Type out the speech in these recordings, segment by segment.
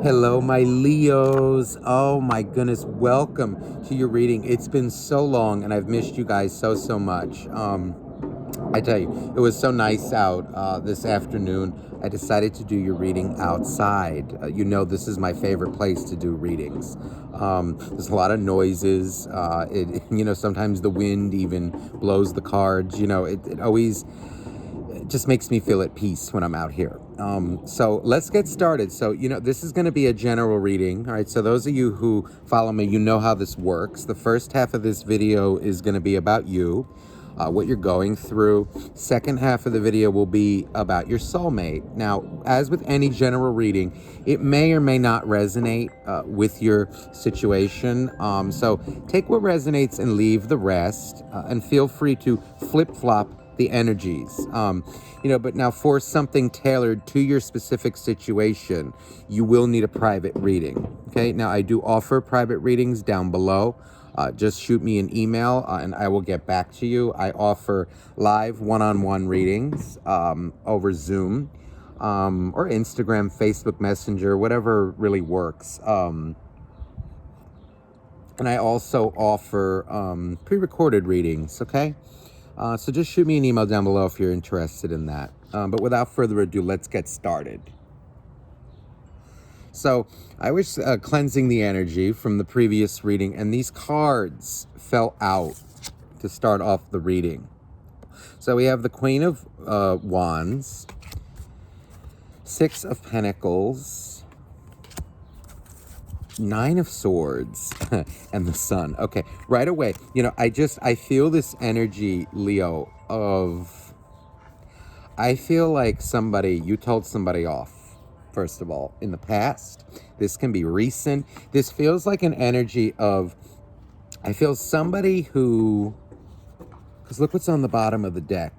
Hello, my Leos. Oh my goodness, welcome to your reading. It's been so long and I've missed you guys so much. I tell you, it was so nice out this afternoon. I decided to do your reading outside. This is my favorite place to do readings. There's a lot of noises. Sometimes the wind even blows the cards. It always just makes me feel at peace when I'm out here. So let's get started. So, this is going to be a general reading. All right. So those of you who follow me, you know how this works. The first half of this video is going to be about you, what you're going through. Second half of the video will be about your soulmate. Now, as with any general reading, it may or may not resonate with your situation. So take what resonates and leave the rest, and feel free to flip-flop the energies. But now for something tailored to your specific situation, you will need a private reading. Okay, now I do offer private readings down below. Just shoot me an email and I will get back to you. I offer live one-on-one readings over Zoom or Instagram, Facebook Messenger, whatever really works. And I also offer pre-recorded readings, okay? So just shoot me an email down below if you're interested in that. But without further ado, let's get started. So I was cleansing the energy from the previous reading, and these cards fell out to start off the reading. So we have the Queen of Wands, Six of Pentacles, Nine of Swords, and the Sun. Okay, right away, I feel this energy, Leo, I feel like you told somebody off, first of all, in the past. This can be recent. This feels like an energy I feel somebody who, because look what's on the bottom of the deck,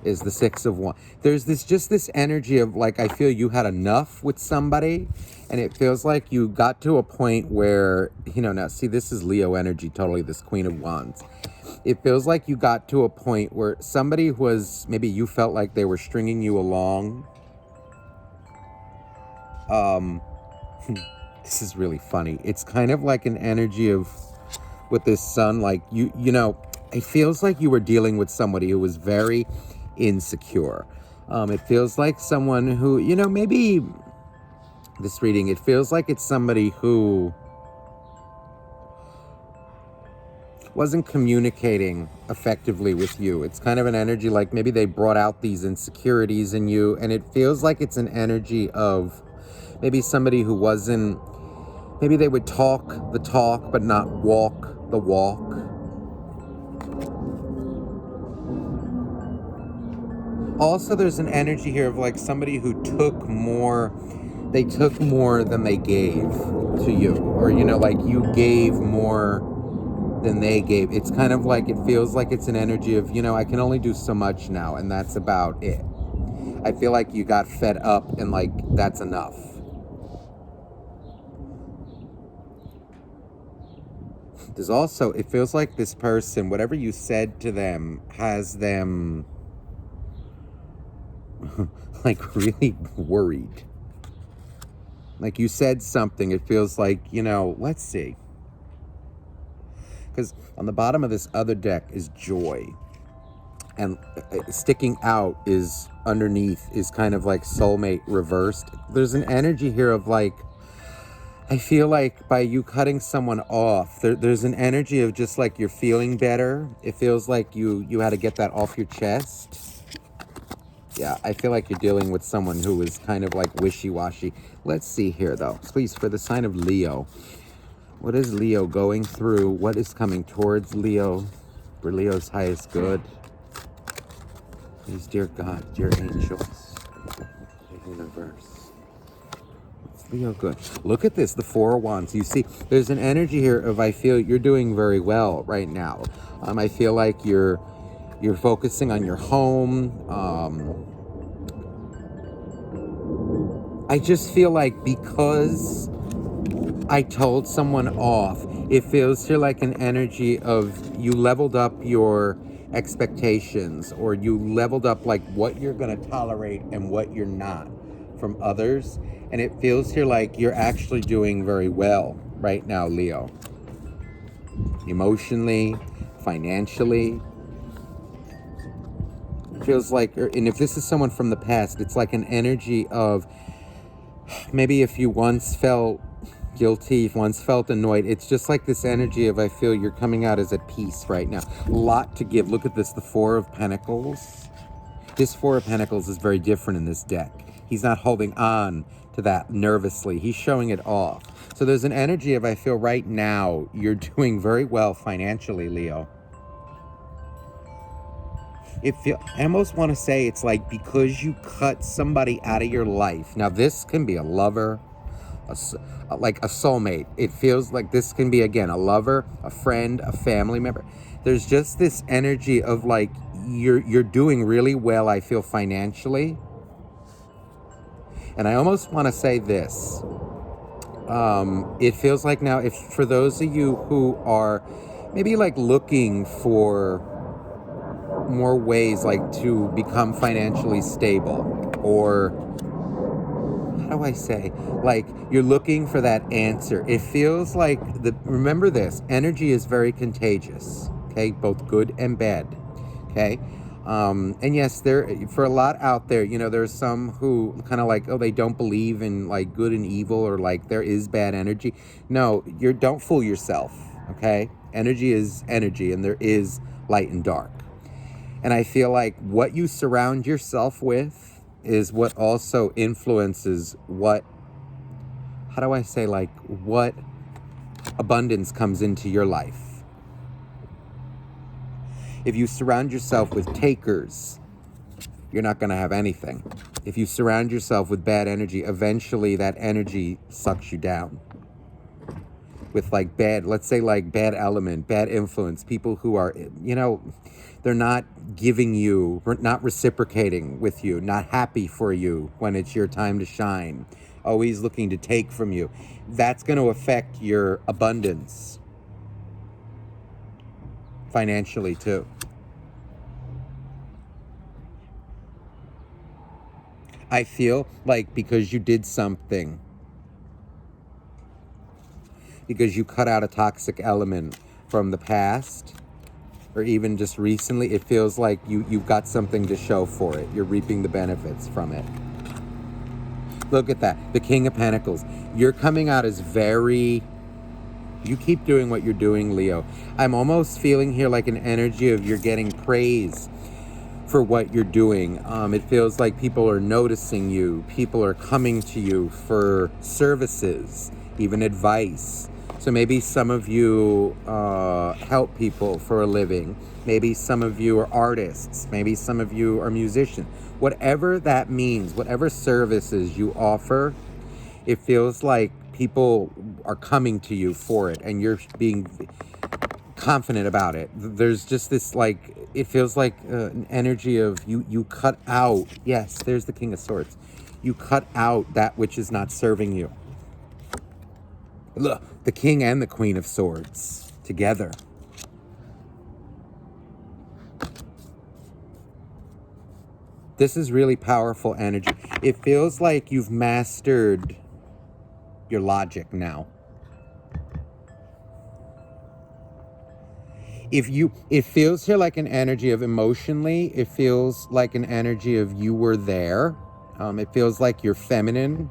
is the Six of Wands. There's this energy of I feel you had enough with somebody, and it feels like you got to a point where, now see, this is Leo energy, totally, this Queen of Wands. It feels like you got to a point where somebody maybe you felt like they were stringing you along. This is really funny. It's kind of like an energy of, with this Sun, it feels like you were dealing with somebody who was very insecure. It feels like someone who, maybe this reading, it feels like it's somebody who wasn't communicating effectively with you. It's kind of an energy like maybe they brought out these insecurities in you, and it feels like it's an energy of maybe somebody who maybe they would talk the talk but not walk the walk. Also, there's an energy here of somebody who took more than they gave to you, or you gave more than they gave. It's kind of it feels like it's an energy of, I can only do so much now, and that's about it. I feel like you got fed up and that's enough. There's also, it feels like this person, whatever you said to them, has them really worried. You said something, it feels like, let's see. Because on the bottom of this other deck is joy. And sticking out is underneath is kind of soulmate reversed. There's an energy here of I feel like by you cutting someone off, there's an energy of just you're feeling better. It feels like you had to get that off your chest. Yeah, I feel like you're dealing with someone who is kind of wishy-washy. Let's see here, though. Please, for the sign of Leo, what is Leo going through? What is coming towards Leo for Leo's highest good? Please, dear God, dear angels, dear universe. What's Leo good? Look at this, the Four of Wands. You see, there's an energy here of I feel you're doing very well right now. I feel like you're focusing on your home. I just feel like because I told someone off, it feels here like an energy of you leveled up your expectations, or you leveled up what you're going to tolerate and what you're not. from others. And it feels here like you're actually doing very well right now, Leo. Emotionally, financially. It feels like, and if this is someone from the past, it's like an energy of maybe if you once felt guilty, if once felt annoyed, it's just like this energy of I feel you're coming out as at peace right now. A lot to give. Look at this, the Four of Pentacles. This Four of Pentacles is very different in this deck. He's not holding on to that nervously. He's showing it off. So there's an energy of I feel right now you're doing very well financially, Leo. I almost want to say it's like because you cut somebody out of your life. Now this can be a lover, like a soulmate. It feels like this can be, again, a lover, a friend, a family member. There's just this energy of like you're doing really well, I feel, financially. And I almost want to say this. It feels like now, if for those of you who are maybe like looking for more ways like to become financially stable, or how do I say, like you're looking for that answer. It feels like remember this, energy is very contagious, okay, both good and bad, okay? And yes, for a lot out there, you know, there's some who kind of like, oh, they don't believe in like good and evil, or like there is bad energy. No, don't fool yourself, okay? Energy is energy, and there is light and dark. And I feel like what you surround yourself with is what also influences what abundance comes into your life. If you surround yourself with takers, you're not going to have anything. If you surround yourself with bad energy, eventually that energy sucks you down. With like let's say like bad element, bad influence, people who are, you know, they're not giving you, not reciprocating with you, not happy for you when it's your time to shine, always looking to take from you. That's going to affect your abundance financially too. I feel like because you did something, because you cut out a toxic element from the past, or even just recently, it feels like you've got something to show for it. You're reaping the benefits from it. Look at that. The King of Pentacles. You're coming out as you keep doing what you're doing, Leo. I'm almost feeling here like an energy of you're getting praise for what you're doing. It feels like people are noticing you. People are coming to you for services, even advice. So maybe some of you help people for a living. Maybe some of you are artists. Maybe some of you are musicians. Whatever that means, whatever services you offer, it feels like people are coming to you for it, and you're being confident about it. There's just this, like, it feels like an energy of you cut out. Yes, there's the King of Swords. You cut out that which is not serving you. Look, the King and the Queen of Swords together. This is really powerful energy. It feels like you've mastered your logic now. It feels here like an energy of emotionally, it feels like an energy of you were there. It feels like your feminine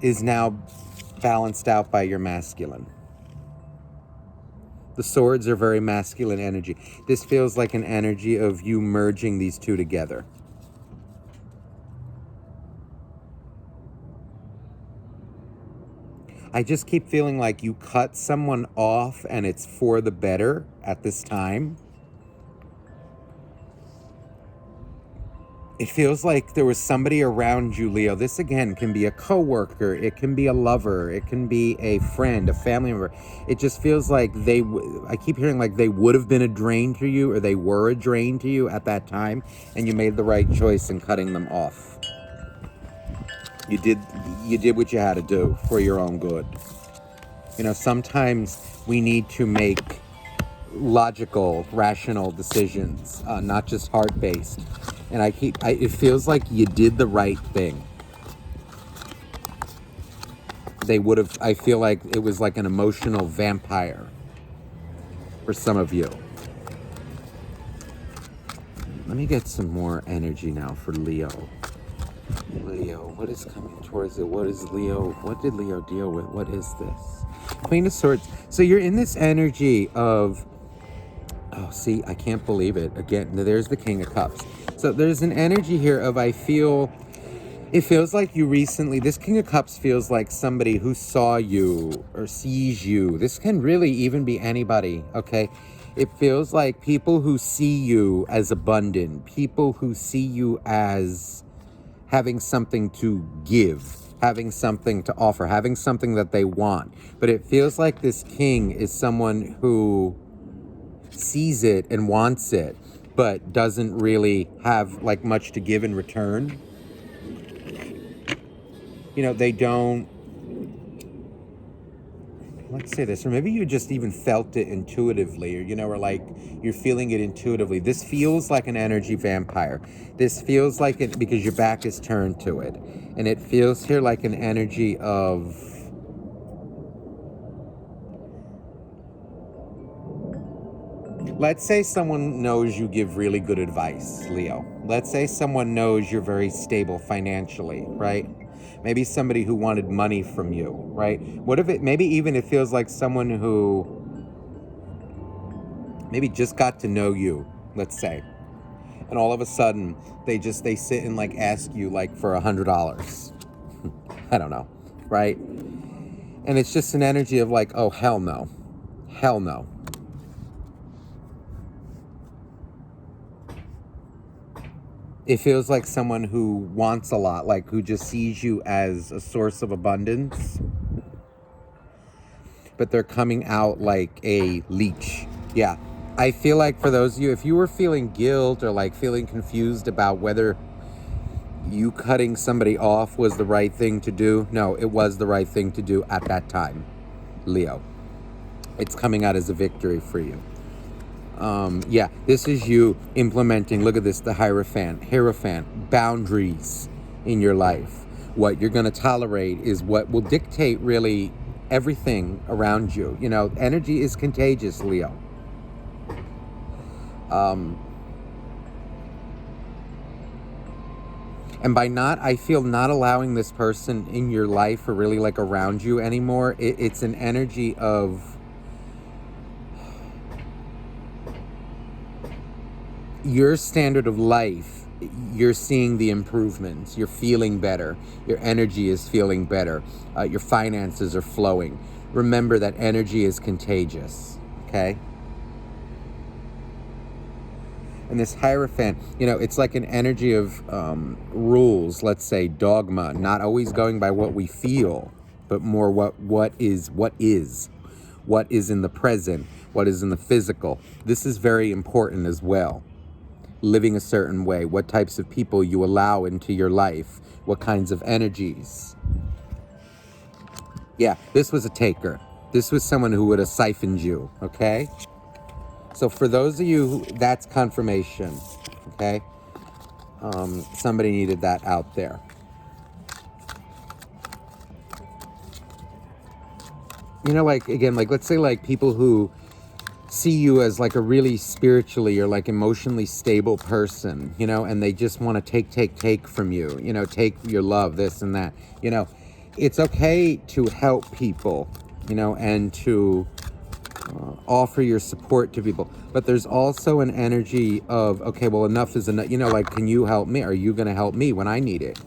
is now balanced out by your masculine. The swords are very masculine energy. This feels like an energy of you merging these two together. I just keep feeling like you cut someone off and it's for the better at this time. It feels like there was somebody around you, Leo. This, again, can be a coworker. It can be a lover. It can be a friend, a family member. It just feels like I keep hearing like they would have been a drain to you, or they were a drain to you at that time, and you made the right choice in cutting them off. You did what you had to do for your own good. You know, sometimes we need to make logical, rational decisions, not just heart-based. And it feels like you did the right thing. They would have, I feel like it was like an emotional vampire for some of you. Let me get some more energy now for Leo. Leo, what is coming towards it? What is Leo? What did Leo deal with? What is this? Queen of Swords. So you're in this energy of, oh, see, I can't believe it. Again, there's the King of Cups. So there's an energy here of, it feels like you recently, this King of Cups feels like somebody who saw you or sees you. This can really even be anybody, okay? It feels like people who see you as abundant, people who see you as having something to give, having something to offer, having something that they want. But it feels like this king is someone who sees it and wants it, but doesn't really have like much to give in return. You know, they don't, let's say this, or maybe you just even felt it intuitively, or, you know, or like you're feeling it intuitively. This feels like an energy vampire. This feels like it because your back is turned to it. And it feels here like an energy of, let's say someone knows you give really good advice, Leo. Let's say someone knows you're very stable financially, right? Maybe somebody who wanted money from you, right? What if it, maybe even it feels like someone who maybe just got to know you, let's say. And all of a sudden, they sit and like ask you like for $100. I don't know, right? And it's just an energy of like, oh, hell no. Hell no. It feels like someone who wants a lot, like who just sees you as a source of abundance. But they're coming out like a leech. Yeah. I feel like for those of you, if you were feeling guilt or like feeling confused about whether you cutting somebody off was the right thing to do, no, it was the right thing to do at that time, Leo. It's coming out as a victory for you. Yeah, this is you implementing, look at this, the Hierophant, boundaries in your life. What you're going to tolerate is what will dictate really everything around you. You know, energy is contagious, Leo. And by I feel not allowing this person in your life or really like around you anymore, it's an energy of, your standard of life, you're seeing the improvements, you're feeling better, your energy is feeling better, your finances are flowing. Remember that energy is contagious, okay? And this Hierophant, you know, it's like an energy of rules, let's say dogma, not always going by what we feel, but more what is in the present, what is in the physical. This is very important as well. Living a certain way, what types of people you allow into your life, what kinds of energies. Yeah, this was a taker. This was someone who would have siphoned you, okay? So for those of you, that's confirmation, okay? Somebody needed that out there. You know, like, again, like, let's say like people who see you as like a really spiritually or like emotionally stable person, you know, and they just want to take from you, you know, take your love, this and that, you know. It's okay to help people, you know, and to offer your support to people, but there's also an energy of, okay, well, enough is enough, you know, like, can you help me? Are you going to help me when I need it?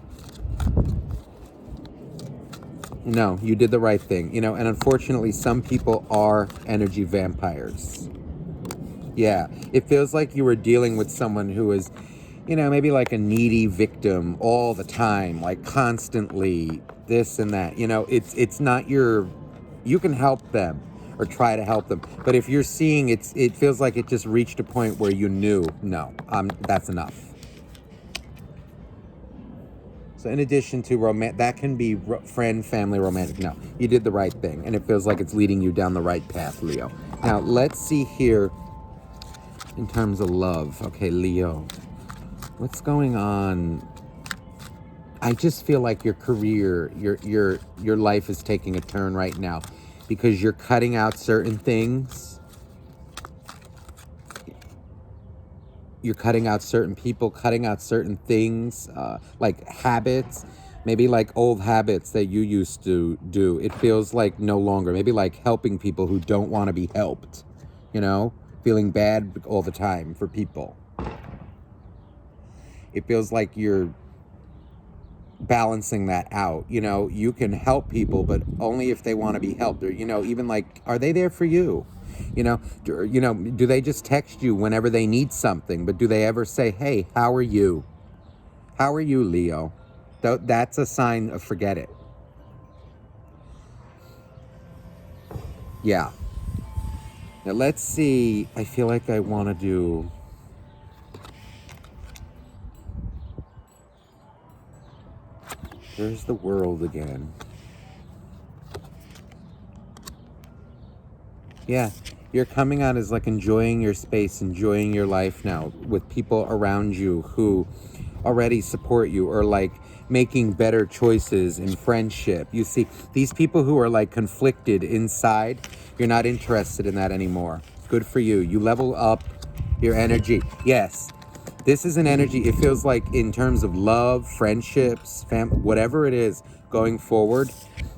No, you did the right thing, you know. And unfortunately, some people are energy vampires. Yeah, it feels like you were dealing with someone who is, you know, maybe like a needy victim all the time, like constantly this and that. You know, it's not your, you can help them or try to help them, but if you're seeing it feels like it just reached a point where you knew, no, that's enough. So in addition to that can be friend, family, romantic. No, you did the right thing, and it feels like it's leading you down the right path, Leo. Now, let's see here in terms of love. Okay, Leo. What's going on? I just feel like your career, your life is taking a turn right now because you're cutting out certain things. You're cutting out certain people, cutting out certain things, like habits, maybe like old habits that you used to do. It feels like no longer, maybe like helping people who don't want to be helped, you know, feeling bad all the time for people. It feels like you're balancing that out. You know, you can help people, but only if they want to be helped. Or, you know, even like, are they there for you? Do they just text you whenever they need something? But do they ever say, hey, how are you? How are you, Leo? That's a sign of forget it. Yeah. Now let's see. I feel like I want to do... There's the world again. Yeah, you're coming out as like enjoying your space, enjoying your life now with people around you who already support you or like making better choices in friendship. You see, these people who are like conflicted inside, you're not interested in that anymore. Good for you. You level up your energy. Yes, this is an energy, it feels like in terms of love, friendships, whatever it is going forward,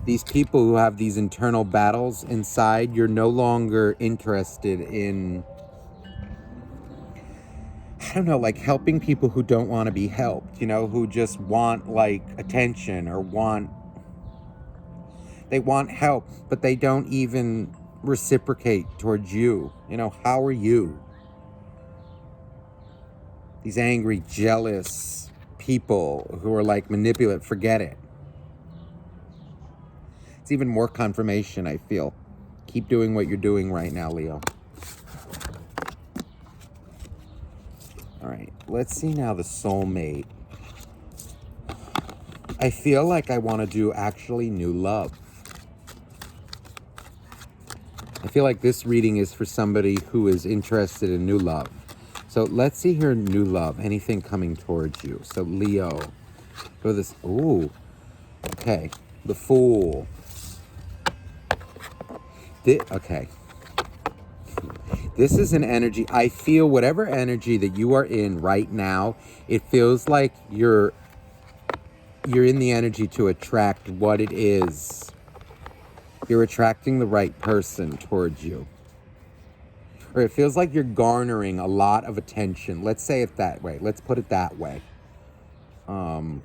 these people who have these internal battles inside, you're no longer interested in, I don't know, like helping people who don't want to be helped, you know, who just want like attention or they want help, but they don't even reciprocate towards you. You know, how are you? These angry, jealous people who are like manipulative, forget it. It's even more confirmation, I feel. Keep doing what you're doing right now, Leo. All right, let's see now the soulmate. I feel like I want to do actually new love. I feel like this reading is for somebody who is interested in new love. So let's see here, new love, anything coming towards you. So Leo, go this, ooh, okay, the Fool. Okay. This is an energy, I feel whatever energy that you are in right now, it feels like you're in the energy to attract what it is. You're attracting the right person towards you. Or it feels like you're garnering a lot of attention. Let's say it that way. Let's put it that way. Now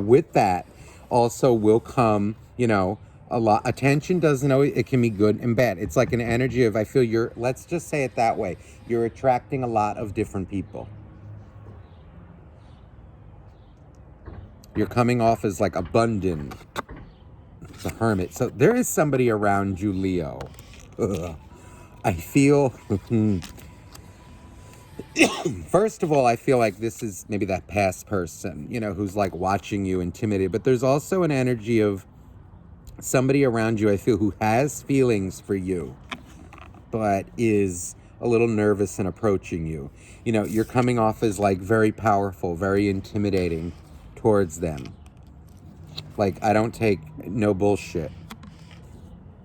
with that also will come, you know, a lot. Attention doesn't always, it can be good and bad. It's like an energy of, I feel you're, let's just say it that way. You're attracting a lot of different people. You're coming off as like abundant, the Hermit. So there is somebody around you, Leo. Ugh. I feel, first of all, I feel like this is maybe that past person, you know, who's like watching you intimidated. But there's also an energy of somebody around you, I feel, who has feelings for you, but is a little nervous in approaching you. You know, you're coming off as like very powerful, very intimidating towards them. Like, I don't take no bullshit.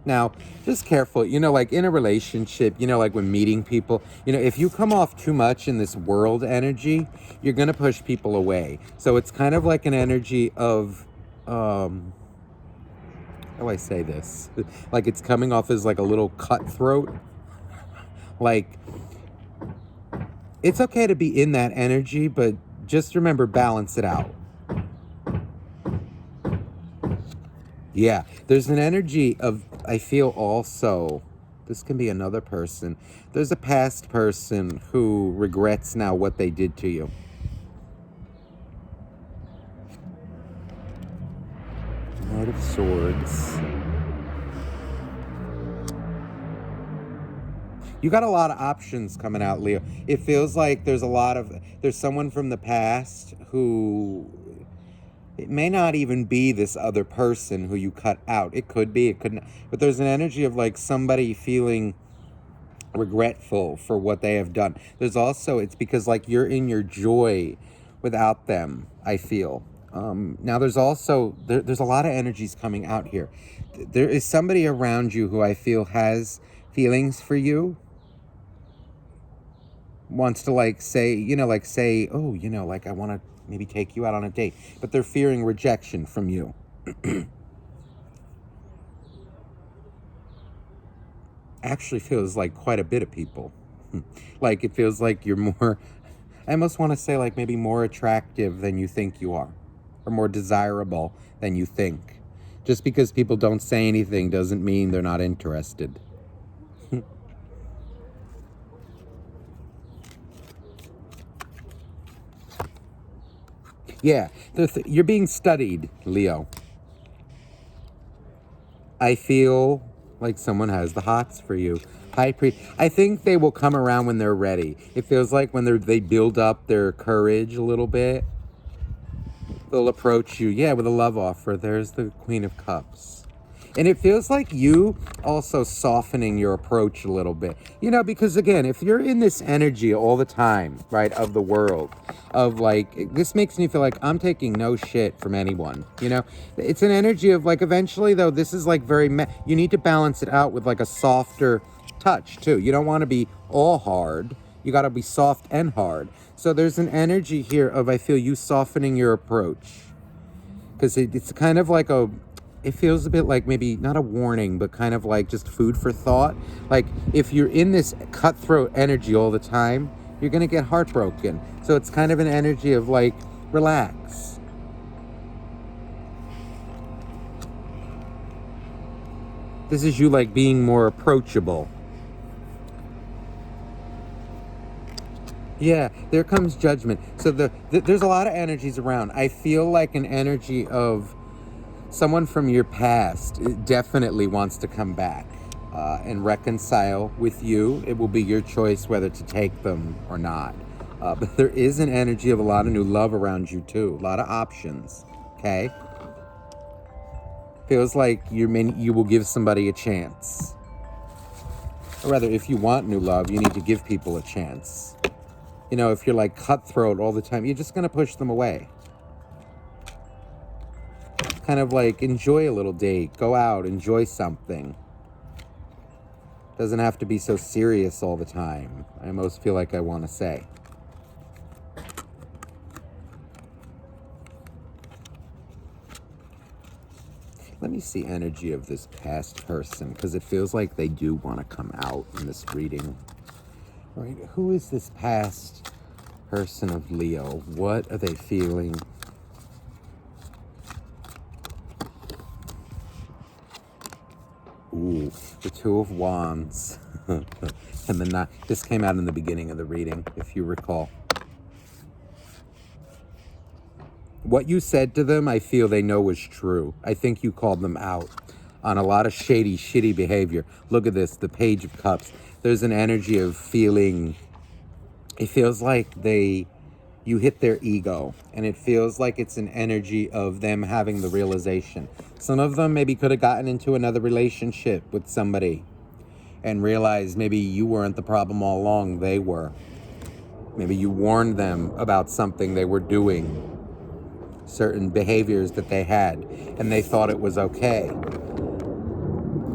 Now, just careful, you know, like in a relationship, you know, like when meeting people, you know, if you come off too much in this world energy, you're going to push people away. So it's kind of like an energy of, how do I say this? Like it's coming off as like a little cutthroat. Like, it's okay to be in that energy, but just remember, balance it out. Yeah, there's an energy of, I feel also, this can be another person. There's a past person who regrets now what they did to you. Knight of Swords. You got a lot of options coming out, Leo. It feels like there's someone from the past who, it may not even be this other person who you cut out. It could be, it could not. But there's an energy of like somebody feeling regretful for what they have done. There's also, it's because like you're in your joy without them, I feel. Now there's also, there's a lot of energies coming out here. There is somebody around you who I feel has feelings for you, wants to like say, like say, oh, like I want to maybe take you out on a date, but they're fearing rejection from you. Actually feels like quite a bit of people. Like it feels like you're more, I almost want to say like maybe more attractive than you think you are, or more desirable than you think. Just because people don't say anything doesn't mean they're not interested. Yeah, you're being studied, Leo. I feel like someone has the hots for you. I think they will come around when they're ready. It feels like when they build up their courage a little bit, they'll approach you. Yeah, with a love offer. There's the Queen of Cups. And it feels like you also softening your approach a little bit. Because again, if you're in this energy all the time, right, of the world, of like, this makes me feel like I'm taking no shit from anyone. It's an energy of like, eventually though, this is like you need to balance it out with like a softer touch too. You don't want to be all hard. You got to be soft and hard. So there's an energy here of, I feel you softening your approach. Because it's kind of like it feels a bit like maybe not a warning, but kind of like just food for thought. Like if you're in this cutthroat energy all the time, you're going to get heartbroken. So it's kind of an energy of like, relax. This is you like being more approachable. Yeah, there comes judgment. So there's a lot of energies around. I feel like an energy of someone from your past definitely wants to come back and reconcile with you. It will be your choice whether to take them or not. But there is an energy of a lot of new love around you too. A lot of options. Okay? Feels like you will give somebody a chance. Or rather, if you want new love, you need to give people a chance. If you're like cutthroat all the time, you're just going to push them away. Kind of like enjoy a little date, go out, enjoy something. Doesn't have to be so serious all the time. I almost feel like I want to say. Let me see energy of this past person, because it feels like they do want to come out in this reading. All right, who is this past person of Leo? What are they feeling? Ooh, the Two of Wands. And this came out in the beginning of the reading, if you recall. What you said to them, I feel they know was true. I think you called them out on a lot of shady, shitty behavior. Look at this, the Page of Cups. There's an energy of feeling, it feels like you hit their ego, and it feels like it's an energy of them having the realization. Some of them maybe could have gotten into another relationship with somebody and realized maybe you weren't the problem all along, they were. Maybe you warned them about something they were doing, certain behaviors that they had, and they thought it was okay.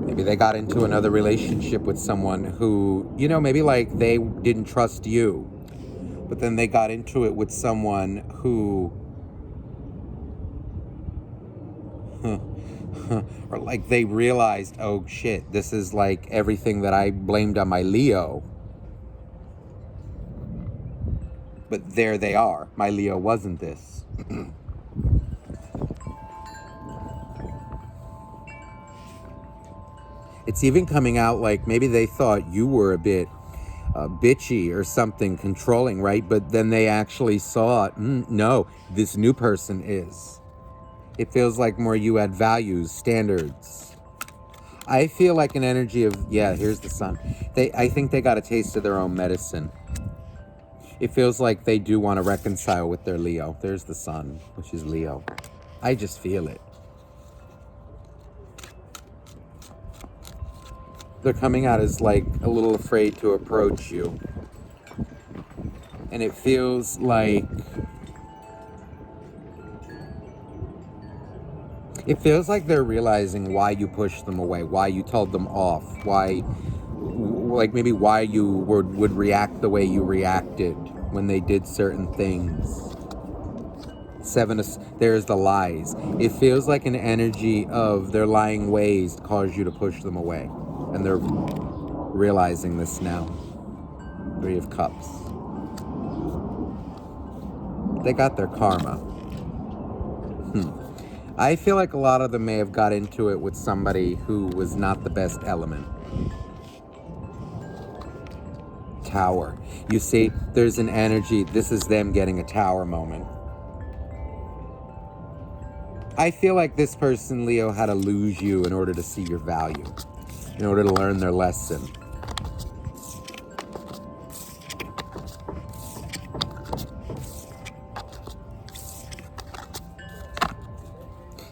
Maybe they got into another relationship with someone who, maybe like they didn't trust you, but then they got into it with someone who, or like they realized, oh shit, this is like everything that I blamed on my Leo. But there they are. My Leo wasn't this. It's even coming out like maybe they thought you were a bit bitchy or something, controlling, right? But then they actually saw, no, this new person is. It feels like more you had values, standards. I feel like an energy of, yeah, here's the Sun. I think they got a taste of their own medicine. It feels like they do want to reconcile with their Leo. There's the Sun, which is Leo. I just feel it. They're coming out as like a little afraid to approach you. And it feels like they're realizing why you pushed them away, why you told them off, why, like maybe why you would react the way you reacted when they did certain things. There's the lies. It feels like an energy of their lying ways cause you to push them away. And they're realizing this now. 3 of Cups. They got their karma. I feel like a lot of them may have got into it with somebody who was not the best element. Tower. You see, there's an energy. This is them getting a tower moment. I feel like this person, Leo, had to lose you in order to see your value, in order to learn their lesson.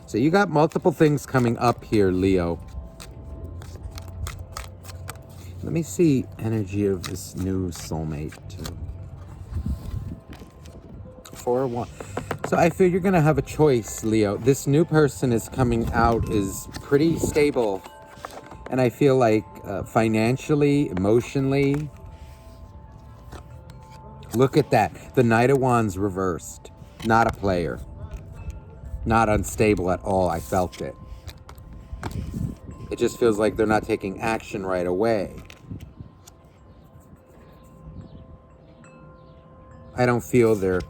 So you got multiple things coming up here, Leo. Let me see energy of this new soulmate, too. 4-1. So I feel you're going to have a choice, Leo. This new person is coming out is pretty stable. And I feel like financially, emotionally. Look at that. The Knight of Wands reversed. Not a player. Not unstable at all. I felt it. It just feels like they're not taking action right away. I don't feel they're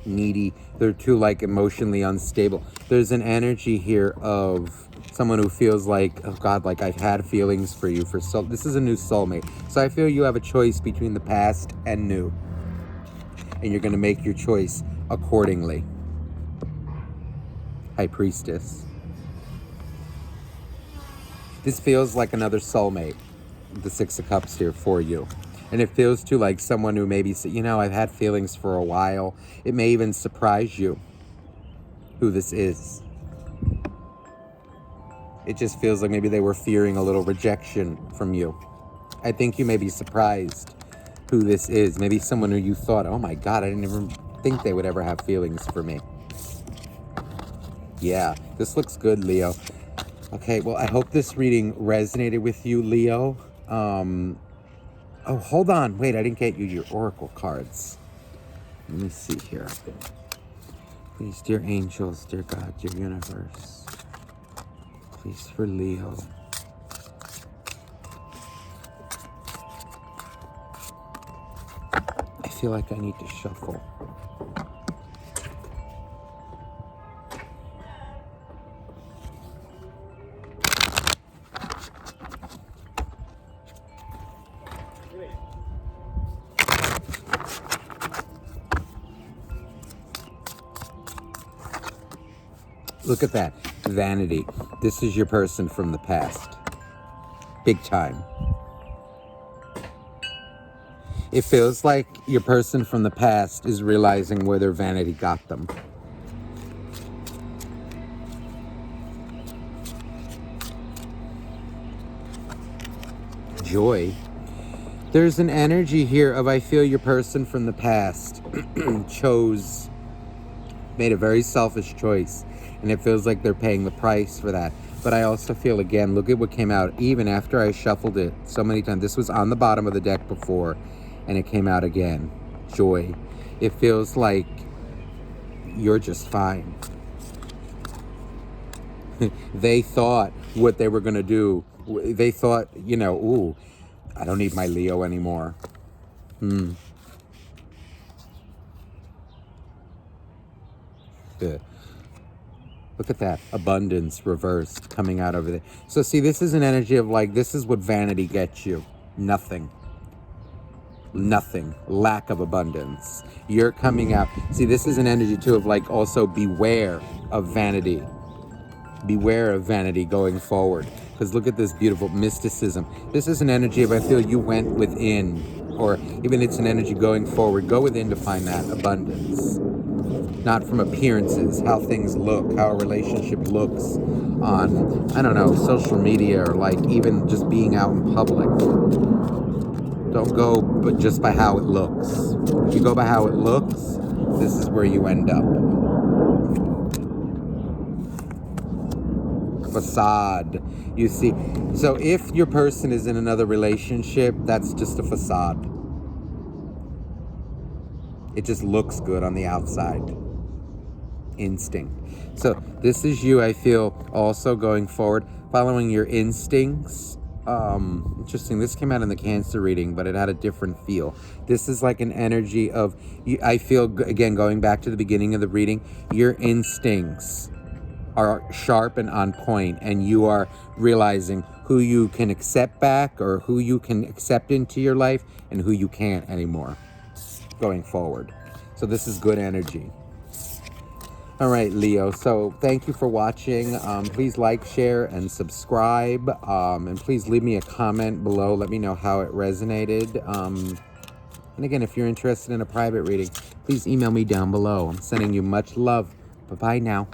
needy. They're too like emotionally unstable. There's an energy here of someone who feels like, oh God, like I've had feelings for you for so. This is a new soulmate. So I feel you have a choice between the past and new. And you're going to make your choice accordingly. High Priestess. This feels like another soulmate. The 6 of Cups here for you. And it feels too like someone who maybe, you know, I've had feelings for a while. It may even surprise you who this is. It just feels like maybe they were fearing a little rejection from you. I think you may be surprised who this is. Maybe someone who you thought, oh my God, I didn't even think they would ever have feelings for me. Yeah, this looks good, Leo. Okay, well, I hope this reading resonated with you, Leo. Oh, hold on. Wait, I didn't get you your oracle cards. Let me see here. Please, dear angels, dear God, dear universe. Please, for Leo. I feel like I need to shuffle. Look at that. Vanity. This is your person from the past. Big time. It feels like your person from the past is realizing where their vanity got them. Joy. There's an energy here of I feel your person from the past made a very selfish choice. And it feels like they're paying the price for that. But I also feel, again, look at what came out. Even after I shuffled it so many times. This was on the bottom of the deck before. And it came out again. Joy. It feels like you're just fine. They thought what they were going to do. They thought, you know, ooh, I don't need my Leo anymore. Good. Look at that. Abundance reversed coming out over there. So see, this is an energy of like, this is what vanity gets you. Nothing. Nothing. Lack of abundance. You're coming out. See, this is an energy too of like also beware of vanity. Beware of vanity going forward. Because look at this beautiful mysticism. This is an energy of I feel you went within. Or even it's an energy going forward. Go within to find that abundance. not from appearances, how things look, how a relationship looks on, I don't know, social media, or like even just being out in public. Don't go but just by how it looks. If you go by how it looks, this is where you end up. Facade. You see, so if your person is in another relationship, that's just a facade. It just looks good on the outside. Instinct. So this is you, I feel, also going forward, following your instincts. Interesting. This came out in the Cancer reading, but it had a different feel. This is like an energy of, I feel, again, going back to the beginning of the reading, your instincts are sharp and on point, and you are realizing who you can accept back, or who you can accept into your life, and who you can't anymore going forward. So this is good energy. All right, Leo. So thank you for watching. Please like, share, and subscribe. And please leave me a comment below. Let me know how it resonated. And again, if you're interested in a private reading, please email me down below. I'm sending you much love. Bye-bye now.